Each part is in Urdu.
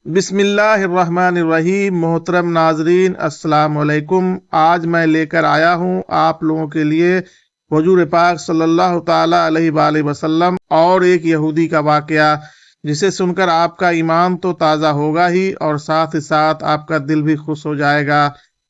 بسم اللہ الرحمن الرحیم۔ محترم ناظرین السلام علیکم۔ آج میں لے کر آیا ہوں آپ لوگوں کے لیے حضور پاک صلی اللہ تعالی علیہ وآلہ وسلم اور ایک یہودی کا واقعہ، جسے سن کر آپ کا ایمان تو تازہ ہوگا ہی اور ساتھ ہی ساتھ آپ کا دل بھی خوش ہو جائے گا۔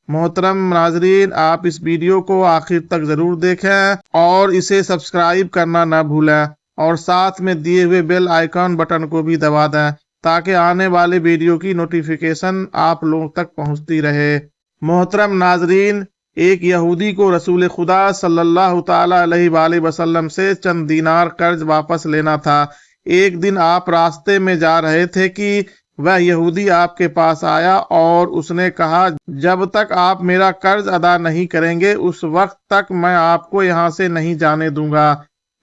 محترم ناظرین، آپ اس ویڈیو کو آخر تک ضرور دیکھیں اور اسے سبسکرائب کرنا نہ بھولیں اور ساتھ میں دیے ہوئے بیل آئیکن بٹن کو بھی دبا دیں تاکہ آنے والے ویڈیو کی نوٹیفیکیشن آپ لوگوں تک پہنچتی رہے۔ محترم ناظرین، ایک یہودی کو رسول خدا صلی اللہ تعالی علیہ وآلہ وسلم سے چند دینار قرض واپس لینا تھا۔ ایک دن آپ راستے میں جا رہے تھے کہ وہ یہودی آپ کے پاس آیا اور اس نے کہا، جب تک آپ میرا قرض ادا نہیں کریں گے اس وقت تک میں آپ کو یہاں سے نہیں جانے دوں گا۔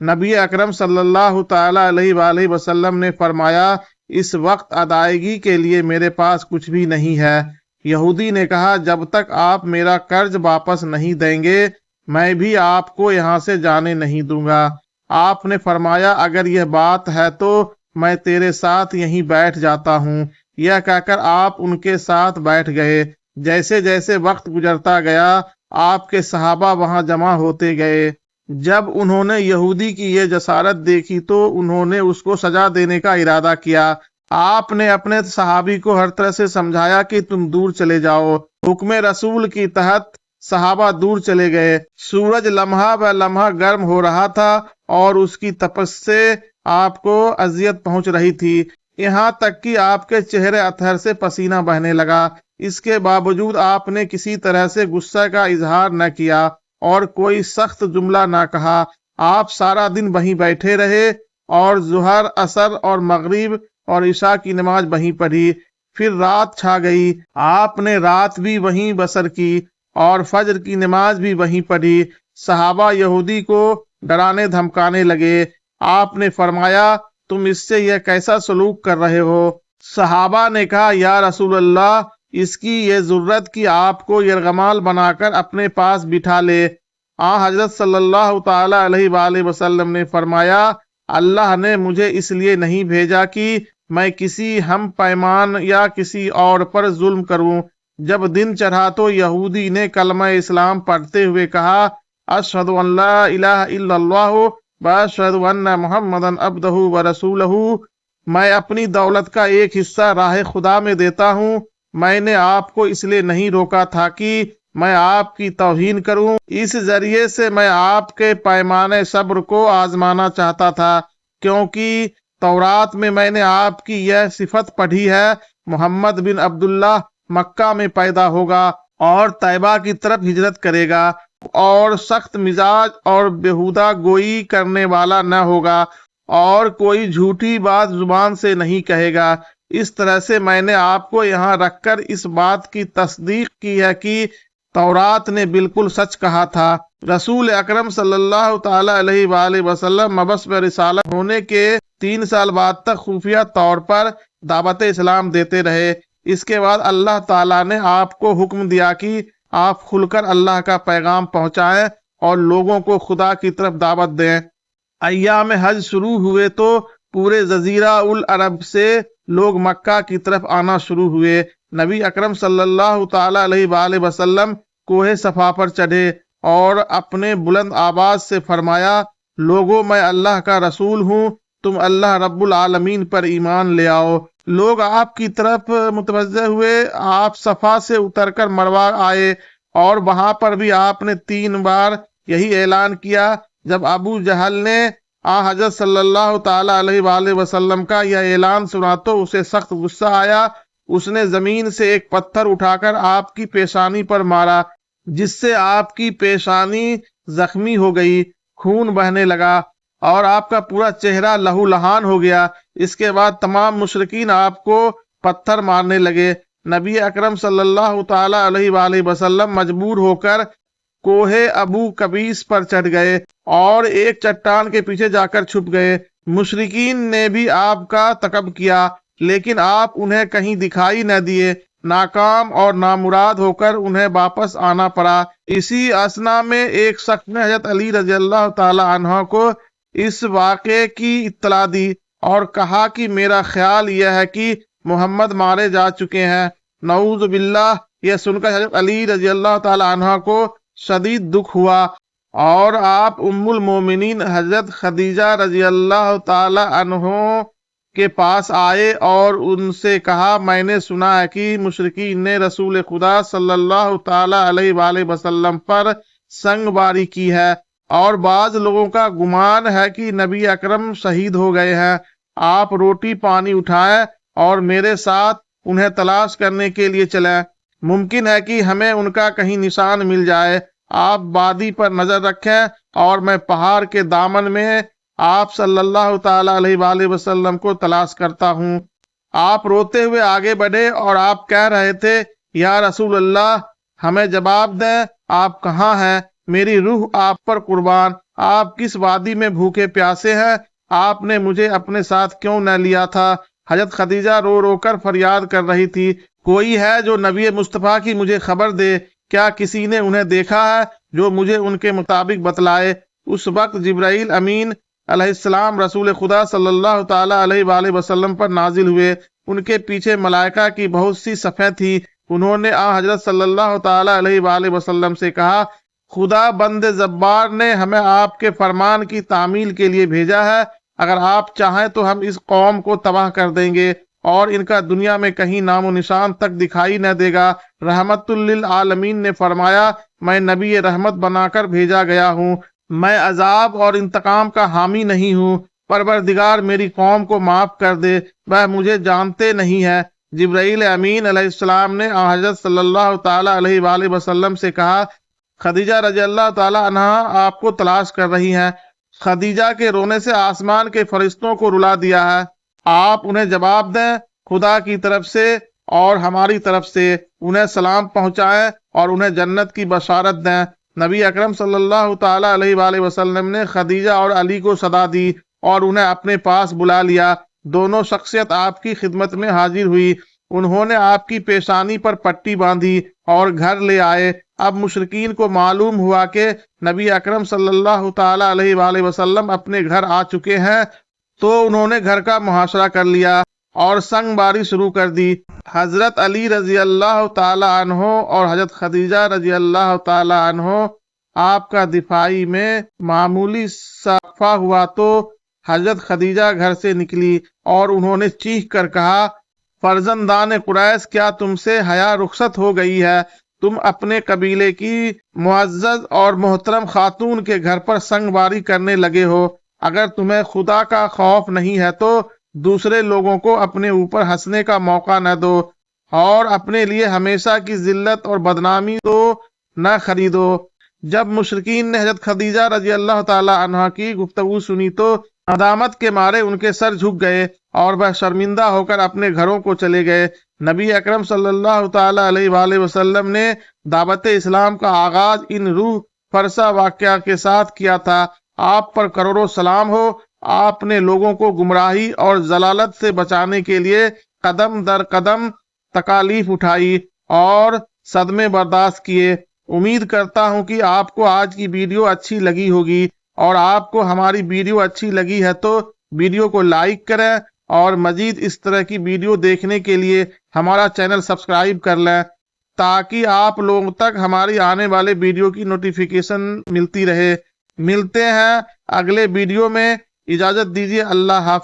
نبی اکرم صلی اللہ تعالی علیہ وآلہ وسلم نے فرمایا، اس وقت ادائیگی کے لیے میرے پاس کچھ بھی نہیں ہے۔ یہودی نے کہا، جب تک آپ میرا قرض واپس نہیں دیں گے میں بھی آپ کو یہاں سے جانے نہیں دوں گا۔ آپ نے فرمایا، اگر یہ بات ہے تو میں تیرے ساتھ یہیں بیٹھ جاتا ہوں۔ یہ کہہ کر آپ ان کے ساتھ بیٹھ گئے۔ جیسے جیسے وقت گزرتا گیا آپ کے صحابہ وہاں جمع ہوتے گئے۔ جب انہوں نے یہودی کی یہ جسارت دیکھی تو انہوں نے اس کو سزا دینے کا ارادہ کیا۔ آپ نے اپنے صحابی کو ہر طرح سے سمجھایا کہ تم دور چلے جاؤ۔ حکم رسول کی تحت صحابہ دور چلے گئے۔ سورج لمحہ بہ لمحہ گرم ہو رہا تھا اور اس کی تپش سے آپ کو اذیت پہنچ رہی تھی، یہاں تک کہ آپ کے چہرے اطہر سے پسینہ بہنے لگا۔ اس کے باوجود آپ نے کسی طرح سے غصہ کا اظہار نہ کیا اور کوئی سخت جملہ نہ کہا۔ آپ سارا دن وہیں بیٹھے رہے اور ظہر، عصر اور مغرب اور عشاء کی نماز وہیں پڑھی۔ پھر رات چھا گئی، آپ نے رات بھی وہیں بسر کی اور فجر کی نماز بھی وہیں پڑھی۔ صحابہ یہودی کو ڈرانے دھمکانے لگے۔ آپ نے فرمایا، تم اس سے یہ کیسا سلوک کر رہے ہو؟ صحابہ نے کہا، یا رسول اللہ، اس کی یہ ضرورت کہ آپ کو یرغمال بنا کر اپنے پاس بٹھا لے۔ حضرت صلی اللہ تعالی علیہ وآلہ وسلم نے فرمایا، اللہ نے مجھے اس لیے نہیں بھیجا کہ میں کسی ہم پیمان یا کسی اور پر ظلم کروں۔ جب دن چڑھا تو یہودی نے کلمہ اسلام پڑھتے ہوئے کہا، اشہد ان لا الہ الا اللہ واشہد ان محمدًا عبدہ ورسولہ، میں اپنی دولت کا ایک حصہ راہ خدا میں دیتا ہوں۔ میں نے آپ کو اس لیے نہیں روکا تھا کہ میں آپ کی توہین کروں، اس ذریعے سے میں آپ کے پیمانے صبر کو آزمانا چاہتا تھا، کیونکہ تورات میں نے آپ کی یہ صفت پڑھی ہے، محمد بن عبداللہ مکہ میں پیدا ہوگا اور طیبہ کی طرف ہجرت کرے گا اور سخت مزاج اور بیہودہ گوئی کرنے والا نہ ہوگا اور کوئی جھوٹی بات زبان سے نہیں کہے گا۔ اس طرح سے میں نے آپ کو یہاں رکھ کر اس بات کی تصدیق کی ہے کہ تورات نے بالکل سچ کہا تھا۔ رسول اکرم صلی اللہ تعالی علیہ وآلہ وسلم مبعوث رسالت ہونے کے 3 سال بعد تک خفیہ طور پر دعوت اسلام دیتے رہے۔ اس کے بعد اللہ تعالیٰ نے آپ کو حکم دیا کہ آپ کھل کر اللہ کا پیغام پہنچائیں اور لوگوں کو خدا کی طرف دعوت دیں۔ ایام حج شروع ہوئے تو پورے جزیرہ العرب سے لوگ مکہ کی طرف آنا شروع ہوئے۔ نبی اکرم صلی اللہ تعالی علیہ وآلہ وسلم کوہ صفا پر چڑھے اور اپنے بلند آواز سے فرمایا، لوگوں، میں اللہ کا رسول ہوں، تم اللہ رب العالمین پر ایمان لے آؤ۔ لوگ آپ کی طرف متوجہ ہوئے۔ آپ صفا سے اتر کر مروہ آئے اور وہاں پر بھی آپ نے 3 بار یہی اعلان کیا۔ جب ابو جہل نے حضرت صلی اللہ تعالی علیہ وآلہ وسلم کا یہ اعلان سنا تو اسے سخت غصہ آیا۔ اس نے زمین سے ایک پتھر اٹھا کر آپ کی پیشانی پر مارا، جس سے آپ کی پیشانی زخمی ہو گئی، خون بہنے لگا اور آپ کا پورا چہرہ لہو لہان ہو گیا۔ اس کے بعد تمام مشرکین آپ کو پتھر مارنے لگے۔ نبی اکرم صلی اللہ تعالی علیہ وآلہ وسلم مجبور ہو کر کوہ ابو قبیس پر چڑھ گئے اور ایک چٹان کے پیچھے جا کر چھپ گئے۔ مشرکین نے بھی آپ کا تعاقب کیا لیکن آپ انہیں کہیں دکھائی نہ دیے۔ ناکام اور نامراد ہو کر انہیں واپس آنا پڑا۔ اسی اثنا میں ایک شخص نے حضرت علی رضی اللہ تعالی عنہ کو اس واقعے کی اطلاع دی اور کہا کہ میرا خیال یہ ہے کہ محمد مارے جا چکے ہیں۔ نعوذ باللہ۔ یہ سن کر حضرت علی رضی اللہ تعالی عنہ کو شدید دکھ ہوا اور آپ ام المومنین حضرت خدیجہ رضی اللہ تعالی عنہ کے پاس آئے اور ان سے کہا، میں نے سنا ہے کہ مشرکین نے رسول خدا صلی اللہ تعالی علیہ وآلہ وسلم پر سنگ باری کی ہے اور بعض لوگوں کا گمان ہے کہ نبی اکرم شہید ہو گئے ہیں۔ آپ روٹی پانی اٹھائیں اور میرے ساتھ انہیں تلاش کرنے کے لیے چلیں۔ ممکن ہے کہ ہمیں ان کا کہیں نشان مل جائے۔ آپ وادی پر نظر رکھیں اور میں پہاڑ کے دامن میں آپ صلی اللہ تعالی علیہ وآلہ وسلم کو تلاش کرتا ہوں۔ آپ روتے ہوئے آگے بڑھے اور آپ کہہ رہے تھے، یا رسول اللہ، ہمیں جواب دیں، آپ کہاں ہیں؟ میری روح آپ پر قربان۔ آپ کس وادی میں بھوکے پیاسے ہیں؟ آپ نے مجھے اپنے ساتھ کیوں نہ لیا تھا؟ حضرت خدیجہ رو رو کر فریاد کر رہی تھی، کوئی ہے جو نبی مصطفیٰ کی مجھے خبر دے؟ کیا کسی نے انہیں دیکھا ہے جو مجھے ان کے مطابق بتلائے؟ اس وقت جبرائیل امین علیہ السلام رسول خدا صلی اللہ تعالی علیہ وآلہ وسلم پر نازل ہوئے۔ ان کے پیچھے ملائکہ کی بہت سی صفیں تھی۔ انہوں نے حضرت صلی اللہ تعالی علیہ وآلہ وسلم سے کہا، خدا بند جبار نے ہمیں آپ کے فرمان کی تعمیل کے لیے بھیجا ہے۔ اگر آپ چاہیں تو ہم اس قوم کو تباہ کر دیں گے اور ان کا دنیا میں کہیں نام و نشان تک دکھائی نہ دے گا۔ رحمت للعالمین نے فرمایا، میں نبی رحمت بنا کر بھیجا گیا ہوں، میں عذاب اور انتقام کا حامی نہیں ہوں۔ پروردگار میری قوم کو معاف کر دے، وہ مجھے جانتے نہیں ہے۔ جبرائیل امین علیہ السلام نے حضرت صلی اللہ تعالی علیہ وآلہ وسلم سے کہا، خدیجہ رضی اللہ تعالی عنہ آپ کو تلاش کر رہی ہیں۔ خدیجہ کے رونے سے آسمان کے فرشتوں کو رلا دیا ہے۔ آپ انہیں جواب دیں، خدا کی طرف سے اور ہماری طرف سے انہیں سلام پہنچائیں اور انہیں جنت کی بشارت دیں۔ نبی اکرم صلی اللہ تعالی علیہ وآلہ وسلم نے خدیجہ اور علی کو صدا دی اور انہیں اپنے پاس بلا لیا۔ دونوں شخصیت آپ کی خدمت میں حاضر ہوئی۔ انہوں نے آپ کی پیشانی پر پٹی باندھی اور گھر لے آئے۔ اب مشرکین کو معلوم ہوا کہ نبی اکرم صلی اللہ تعالی علیہ وآلہ وسلم اپنے گھر آ چکے ہیں، تو انہوں نے گھر کا محاصرہ کر لیا اور سنگ باری شروع کر دی۔ حضرت علی رضی اللہ تعالی عنہ اور حضرت خدیجہ رضی اللہ تعالی عنہ آپ کا دفاعی میں معمولی وقفہ ہوا تو حضرت خدیجہ گھر سے نکلی اور انہوں نے چیخ کر کہا، فرزندان قریش، کیا تم سے حیا رخصت ہو گئی ہے؟ تم اپنے قبیلے کی معزز اور محترم خاتون کے گھر پر سنگ باری کرنے لگے ہو۔ اگر تمہیں خدا کا خوف نہیں ہے تو دوسرے لوگوں کو اپنے اوپر ہنسنے کا موقع نہ دو اور اپنے لیے ہمیشہ کی ذلت اور بدنامی تو نہ خریدو۔ جب مشرکین نے حضرت خدیجہ رضی اللہ تعالی عنہ کی گفتگو سنی تو ندامت کے مارے ان کے سر جھک گئے اور وہ شرمندہ ہو کر اپنے گھروں کو چلے گئے۔ نبی اکرم صلی اللہ تعالی علیہ وآلہ وسلم نے دعوت اسلام کا آغاز ان روح فرسا واقعہ کے ساتھ کیا تھا۔ آپ پر کروڑوں سلام ہو۔ آپ نے لوگوں کو گمراہی اور ضلالت سے بچانے کے لیے قدم در قدم تکالیف اٹھائی اور صدمے برداشت کیے۔ امید کرتا ہوں کہ آپ کو آج کی ویڈیو اچھی لگی ہوگی، اور آپ کو ہماری ویڈیو اچھی لگی ہے تو ویڈیو کو لائک کریں اور مزید اس طرح کی ویڈیو دیکھنے کے لیے ہمارا چینل سبسکرائب کر لیں تاکہ آپ لوگوں تک ہماری آنے والے ویڈیو کی نوٹیفیکیشن ملتی رہے۔ ملتے ہیں اگلے ویڈیو میں، اجازت دیجیے، اللہ حافظ۔